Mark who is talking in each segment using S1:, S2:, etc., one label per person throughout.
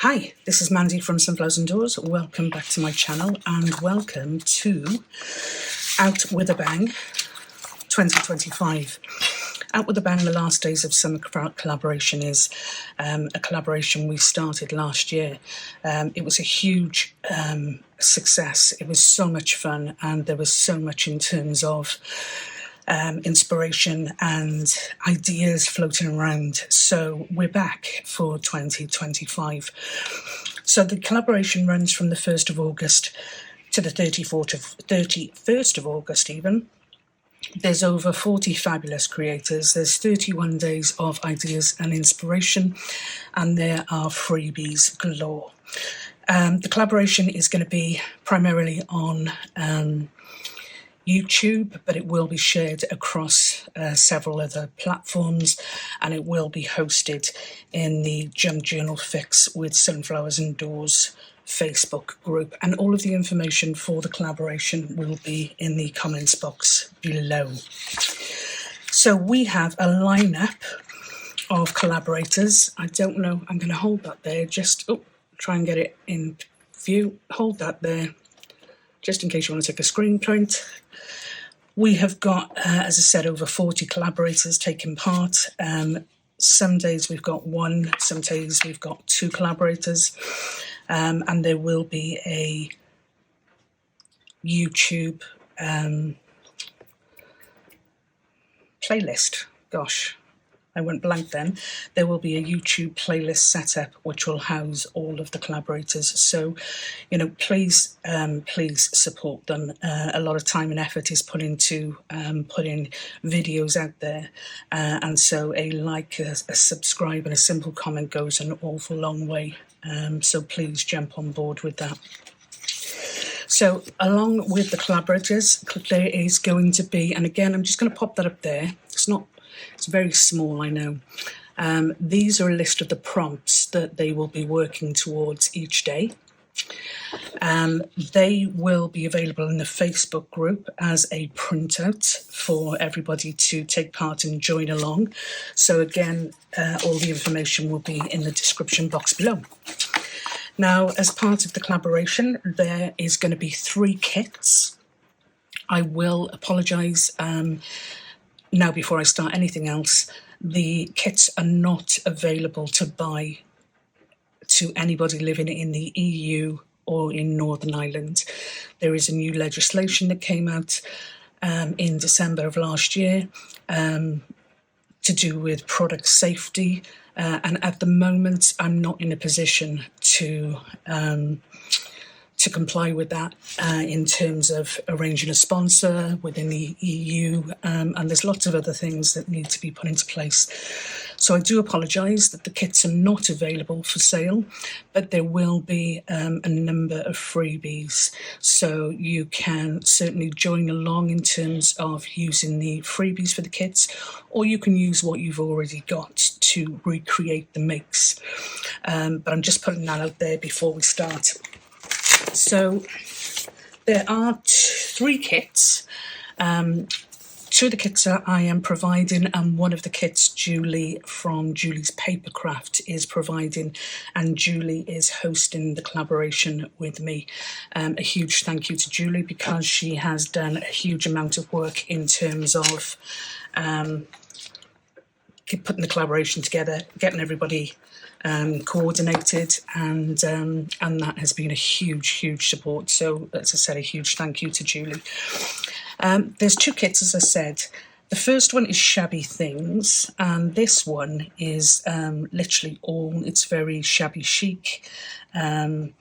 S1: Hi, this is Mandy from Sunflowers Indoors. Welcome back to my channel and welcome to Out With A Bang 2025. Out With A Bang, the last days of summer collaboration is a collaboration we started last year. It was a huge success. It was so much fun and there was so much in terms of inspiration and ideas floating around. So we're back for 2025. So the collaboration runs from the 1st of August to the 31st of August even. There's over 40 fabulous creators. There's 31 days of ideas and inspiration, and there are freebies galore. The collaboration is going to be primarily on YouTube, but it will be shared across several other platforms, and it will be hosted in the Junk Journal Fix with Sunflowers Indoors Facebook group, and all of the information for the collaboration will be in the comments box below. So we have a lineup of collaborators. I don't know, I'm going to hold that there, just try and get it in view. Hold that there, just in case you want to take a screen print. We have got, as I said, over 40 collaborators taking part. Some days we've got one, some days we've got two collaborators, and there will be a YouTube playlist. Gosh, I went blank then. There will be a YouTube playlist set up which will house all of the collaborators. So, you know, please support them. A lot of time and effort is put into putting videos out there. And so a like, a subscribe and a simple comment goes an awful long way. So please jump on board with that. So along with the collaborators, there is going to be, and again, I'm just going to pop that up there. It's very small, I know. These are a list of the prompts that they will be working towards each day. They will be available in the Facebook group as a printout for everybody to take part and join along. So again, all the information will be in the description box below. Now, as part of the collaboration, there is going to be 3 kits. I will apologise now before I start anything else. The kits are not available to buy to anybody living in the EU or in Northern Ireland. There is a new legislation that came out in December of last year to do with product safety. And at the moment, I'm not in a position to comply with that in terms of arranging a sponsor within the EU, and there's lots of other things that need to be put into place. So I do apologise that the kits are not available for sale, but there will be a number of freebies. So you can certainly join along in terms of using the freebies for the kits, or you can use what you've already got to recreate the makes. But I'm just putting that out there before we start. So there are 3 kits. 2 of the kits I am providing, and one of the kits Julie from Julie's Papercraft is providing, and Julie is hosting the collaboration with me. A huge thank you to Julie, because she has done a huge amount of work in terms of putting the collaboration together, getting everybody coordinated, and that has been a huge support. So, as I said, a huge thank you to Julie. There's 2 kits, as I said. The first one is Shabby Things, and this one is literally it's very shabby chic. And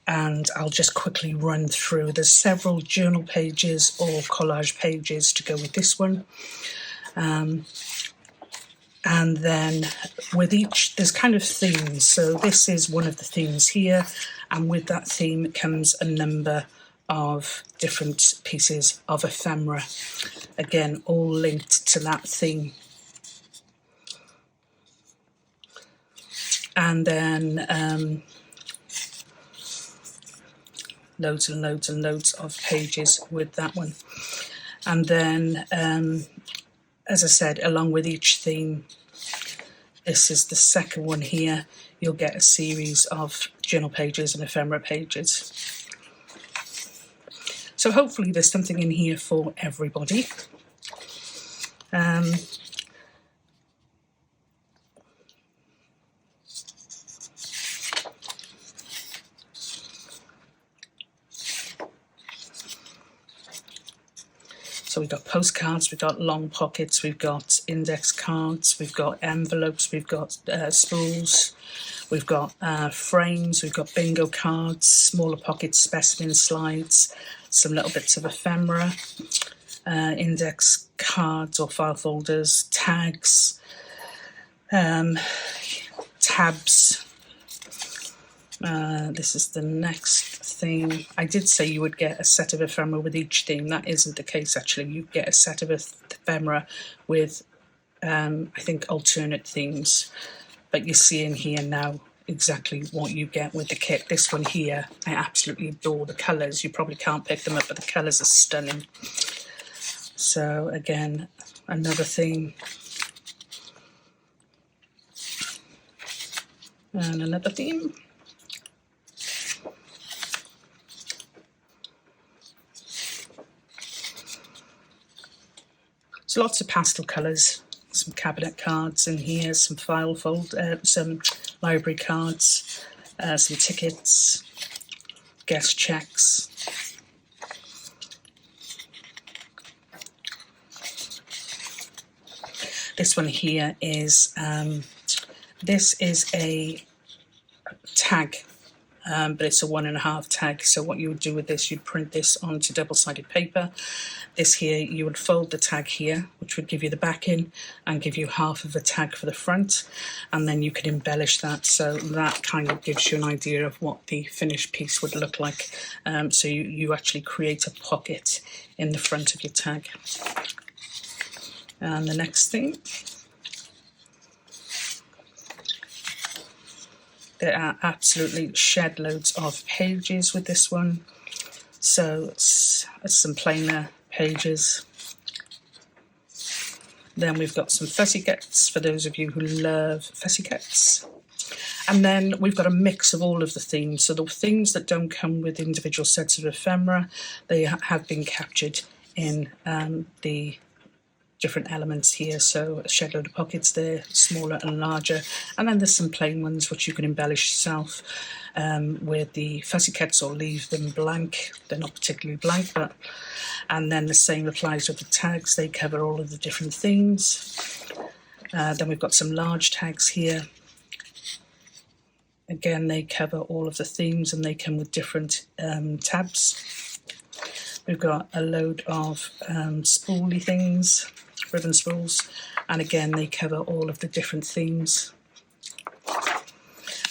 S1: I'll just quickly run through. There's several journal pages or collage pages to go with this one. And then with each, there's kind of themes. So this is one of the themes here, and with that theme comes a number of different pieces of ephemera. Again, all linked to that theme. And then loads and loads of pages with that one. And then as I said, along with each theme, this is the second one here. you'll get a series of journal pages and ephemera pages. So hopefully there's something in here for everybody. So we've got postcards, we've got long pockets, we've got index cards, we've got envelopes, we've got spools, we've got frames, we've got bingo cards, smaller pockets, specimen slides, some little bits of ephemera, index cards or file folders, tags, tabs. This is the next theme. I did say you would get a set of ephemera with each theme. That isn't the case, actually. You get a set of ephemera with, I think, alternate themes. But you see in here now exactly what you get with the kit. This one here, I absolutely adore the colours. You probably can't pick them up, but the colours are stunning. So again, another theme. And another theme. So lots of pastel colours, some cabinet cards in here, some some library cards, some tickets, guest checks. This one here is this is a tag, but it's a 1.5 tag. So what you would do with this, you'd print this onto double-sided paper. This here, you would fold the tag here, which would give you the backing and give you half of a tag for the front, and then you can embellish that, so that kind of gives you an idea of what the finished piece would look like. So you actually create a pocket in the front of your tag. And the next thing, there are absolutely shed loads of pages with this one. So some plainer pages. Then we've got some fussy cuts for those of you who love fussy cuts. And then we've got a mix of all of the themes. So the things that don't come with individual sets of ephemera, they have been captured in the different elements here. So a shed load of pockets there, smaller and larger. And then there's some plain ones which you can embellish yourself with the fussy cuts or leave them blank. They're not particularly blank, but... And then the same applies with the tags. They cover all of the different themes. Then we've got some large tags here. Again, they cover all of the themes and they come with different tabs. We've got a load of spoolie things, ribbon spools, and again they cover all of the different themes.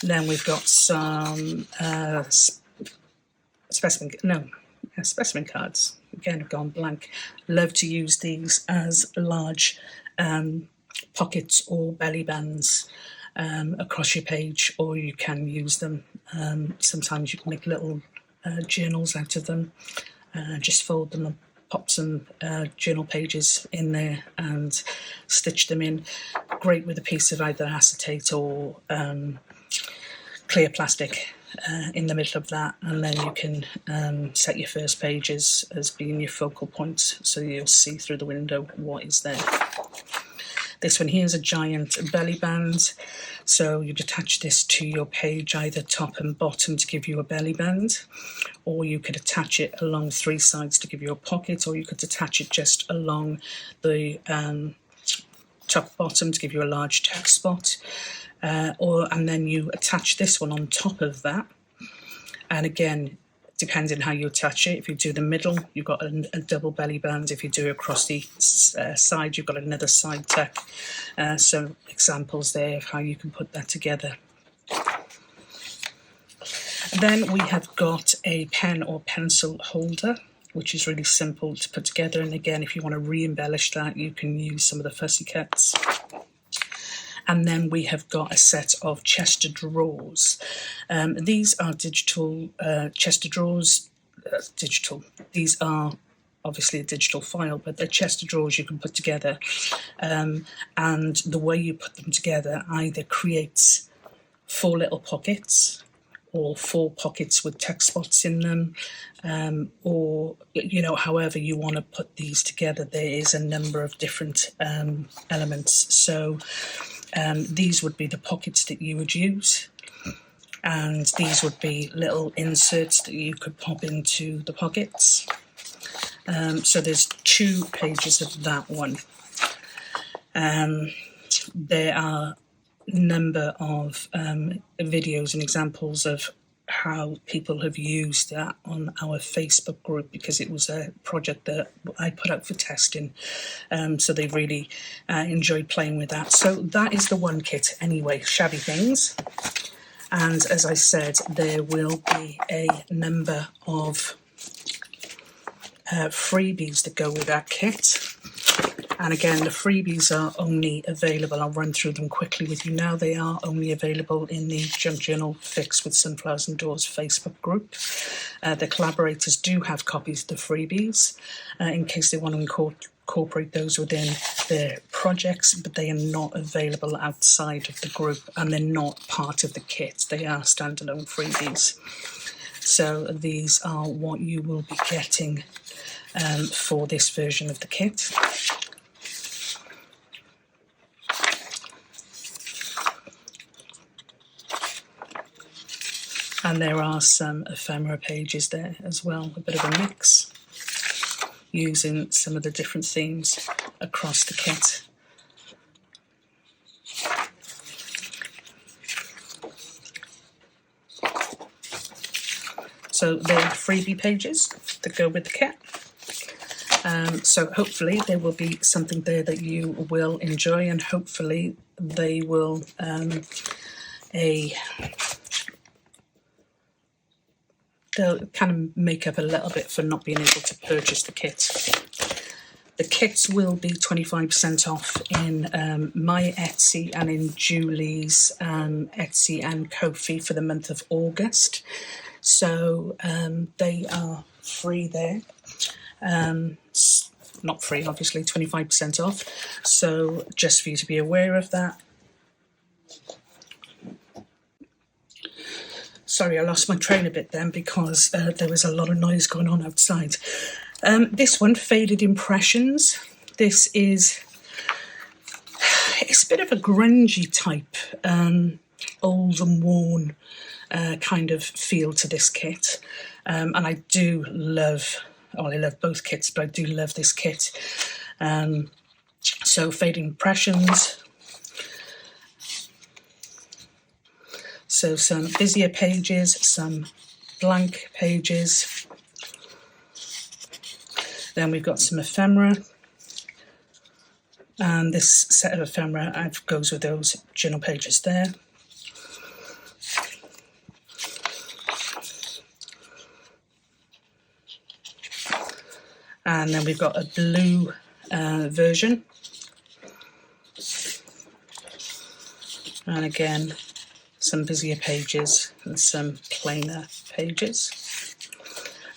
S1: Then we've got some specimen cards. Again, have gone blank. Love to use these as large pockets or belly bands across your page, or you can use them. Sometimes you can make little journals out of them. Just fold them and pop some journal pages in there and stitch them in. Great with a piece of either acetate or clear plastic in the middle of that, and then you can set your first pages as being your focal point, so you'll see through the window what is there. This one here is a giant belly band, so you'd attach this to your page either top and bottom to give you a belly band, or you could attach it along 3 sides to give you a pocket, or you could attach it just along the top bottom to give you a large text spot, and then you attach this one on top of that. And again, depending how you attach it, if you do the middle, you've got a double belly band. If you do it across the side, you've got another side tack. So examples there of how you can put that together. Then we have got a pen or pencil holder, which is really simple to put together. And again, if you want to re-embellish that, you can use some of the fussy cuts. And then we have got a set of Chester drawers. These are digital Chester drawers. Digital. These are obviously a digital file, but they're Chester drawers you can put together. And the way you put them together either creates 4 little pockets, or 4 pockets with text spots in them, or however you want to put these together. There is a number of different elements. So these would be the pockets that you would use, and these would be little inserts that you could pop into the pockets. So there's 2 pages of that one. There are a number of videos and examples of how people have used that on our Facebook group, because it was a project that I put out for testing, so they really enjoyed playing with that. So that is the one kit anyway, Shabby Things. And as I said, there will be a number of freebies that go with that kit. And again, the freebies are only available, I'll run through them quickly with you now, they are only available in the Junk Journal Fix with Sunflowers and Doors Facebook group. The collaborators do have copies of the freebies in case they want to incorporate those within their projects, but they are not available outside of the group, and they're not part of the kit. They are standalone freebies. So these are what you will be getting for this version of the kit. And there are some ephemera pages there as well, a bit of a mix, using some of the different themes across the kit. So there are freebie pages that go with the kit. So hopefully there will be something there that you will enjoy, and hopefully they will they'll kind of make up a little bit for not being able to purchase the kit. The kits will be 25% off in my Etsy and in Julie's Etsy and Ko-fi for the month of August. So they are free there. Not free, obviously, 25% off. So just for you to be aware of that. Sorry, I lost my train a bit then because there was a lot of noise going on outside. This one, Faded Impressions. This is, it's a bit of a grungy type, old and worn kind of feel to this kit. And I do love, well, I love both kits, but I do love this kit. So Faded Impressions. So some busier pages, some blank pages. Then we've got some ephemera. And this set of ephemera goes with those journal pages there. And then we've got a blue version. And again, some busier pages and some plainer pages.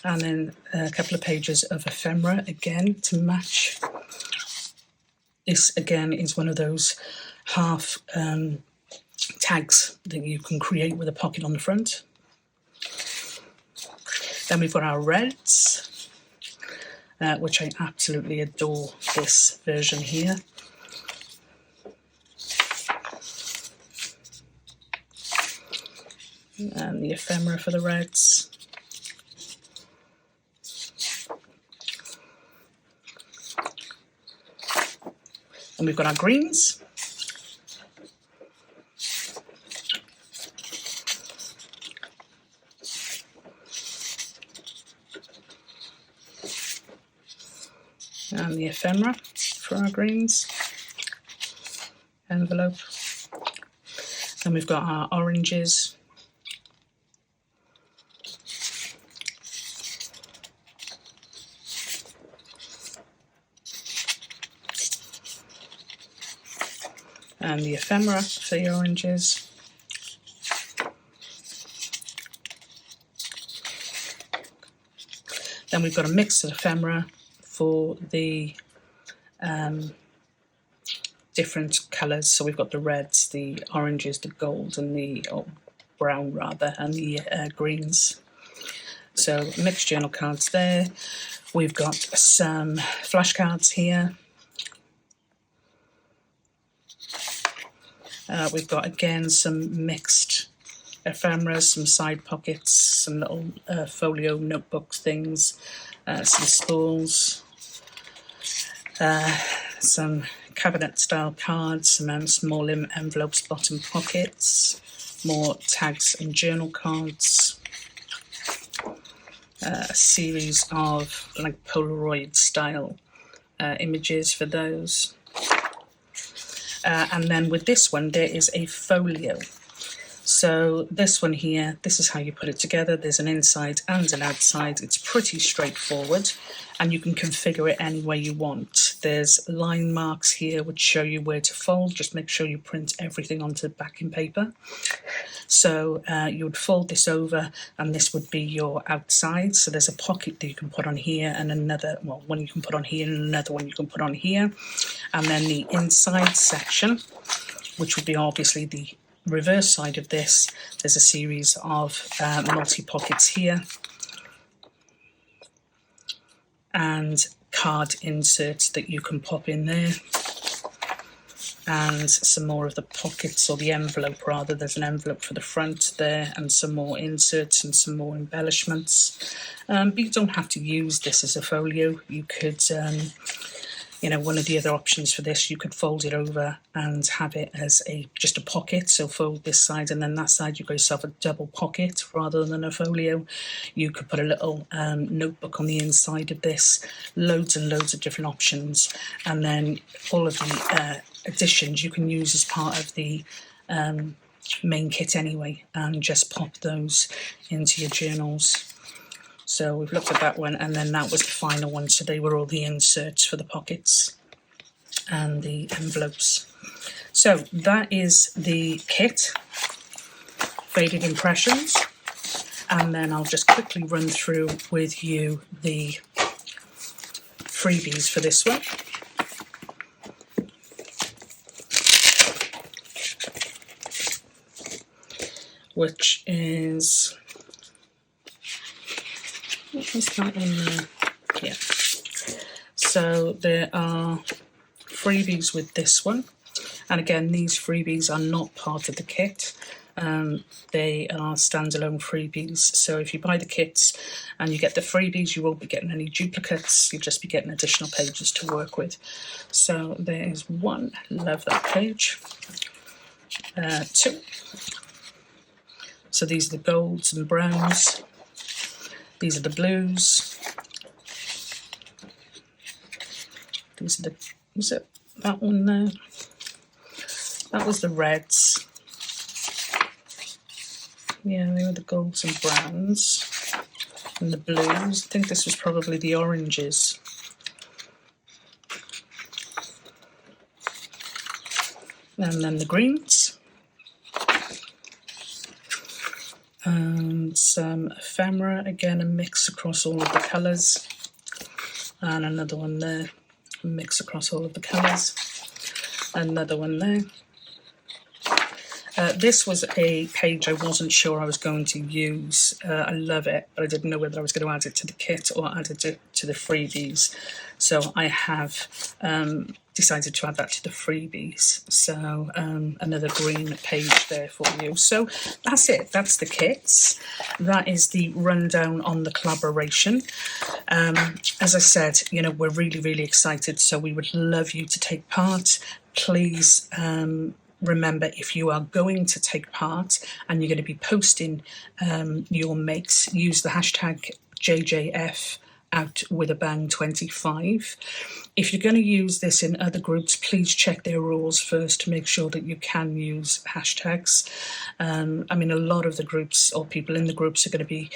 S1: And then a couple of pages of ephemera again to match. This again is one of those half tags that you can create with a pocket on the front. Then we've got our reds, which I absolutely adore this version here. And the ephemera for the reds. And we've got our greens. And the ephemera for our greens. Envelope. Then we've got our oranges. And the ephemera for the oranges. Then we've got a mix of ephemera for the different colours. So we've got the reds, the oranges, the gold, and the brown rather, and the greens. So mixed journal cards there. We've got some flashcards here. We've got again some mixed ephemeras, some side pockets, some little folio notebook things, some spools, some cabinet style cards, some small envelopes, bottom pockets, more tags and journal cards, a series of like Polaroid style images for those. And then with this one, there is a folio. So this one here, this is how you put it together. There's an inside and an outside. It's pretty straightforward, and you can configure it any way you want. There's line marks here which show you where to fold. Just make sure you print everything onto backing paper. So you would fold this over, and this would be your outside. So there's a pocket that you can put on here, and another, well, one you can put on here, and another one you can put on here. And then the inside section, which would be obviously the reverse side of this, there's a series of multi-pockets here and card inserts that you can pop in there, and some more of the pockets, or the envelope rather. There's an envelope for the front there, and some more inserts and some more embellishments. But you don't have to use this as a folio. You could you know, one of the other options for this, you could fold it over and have it as just a pocket. So fold this side, and then that side you've got yourself a double pocket rather than a folio. You could put a little notebook on the inside of this. Loads and loads of different options. And then all of the additions you can use as part of the main kit anyway, and just pop those into your journals. So we've looked at that one, and then that was the final one. So they were all the inserts for the pockets and the envelopes. So that is the kit, faded impressions. And then I'll just quickly run through with you the freebies for this one. Which is... Is that in there? Yeah. So there are freebies with this one, and again, these freebies are not part of the kit. They are standalone freebies. So if you buy the kits and you get the freebies, you won't be getting any duplicates. You'll just be getting additional pages to work with. So there is one. Love that page. Two. So these are the golds and browns. These are the blues. These are the, was it that one there? That was the reds. Yeah, they were the golds and browns. And the blues. I think this was probably the oranges. And then the greens. And some ephemera, again a mix across all of the colours, and another one there, a mix across all of the colours, another one there. This was a page I wasn't sure I was going to use. I love it, but I didn't know whether I was going to add it to the kit or add it to the freebies. So I have decided to add that to the freebies. So another green page there for you. So that's it. That's the kits. That is the rundown on the collaboration. As I said, you know, we're really, really excited. So we would love you to take part. Please remember, if you are going to take part and you're going to be posting your makes, use the hashtag JJF out with a bang 25. If you're going to use this in other groups, please check their rules first to make sure that you can use hashtags. I mean, a lot of the groups or people in the groups are going to be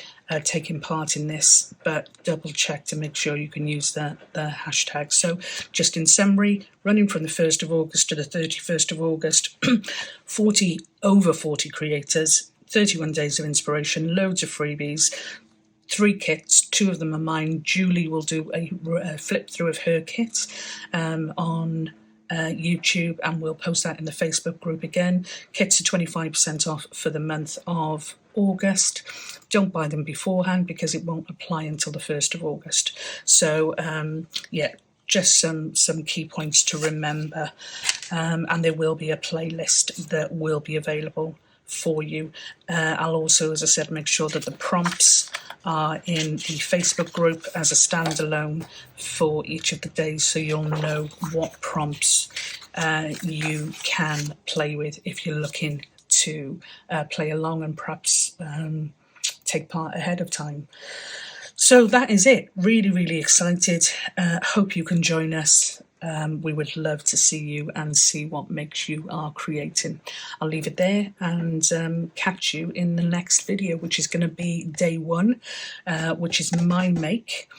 S1: taking part in this, but double check to make sure you can use the hashtag. So just in summary, running from the 1st of August to the 31st of August, over 40 creators, 31 days of inspiration, loads of freebies, 3 kits, 2 of them are mine. Julie will do a flip through of her kit on YouTube, and we'll post that in the Facebook group again. Kits are 25% off for the month of August. Don't buy them beforehand because it won't apply until the 1st of August. So yeah, just some key points to remember, and there will be a playlist that will be available for you. I'll also, as I said, make sure that the prompts are in the Facebook group as a standalone for each of the days, so you'll know what prompts you can play with if you're looking to play along and perhaps take part ahead of time. So that is it. Really, really excited. Hope you can join us. We would love to see you and see what makes you are creating. I'll leave it there and catch you in the next video, which is going to be day 1, which is my make,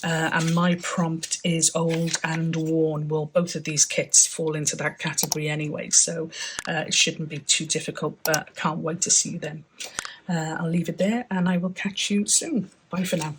S1: and my prompt is old and worn. Well, both of these kits fall into that category anyway, so it shouldn't be too difficult, but I can't wait to see you then. I'll leave it there and I will catch you soon. Bye for now.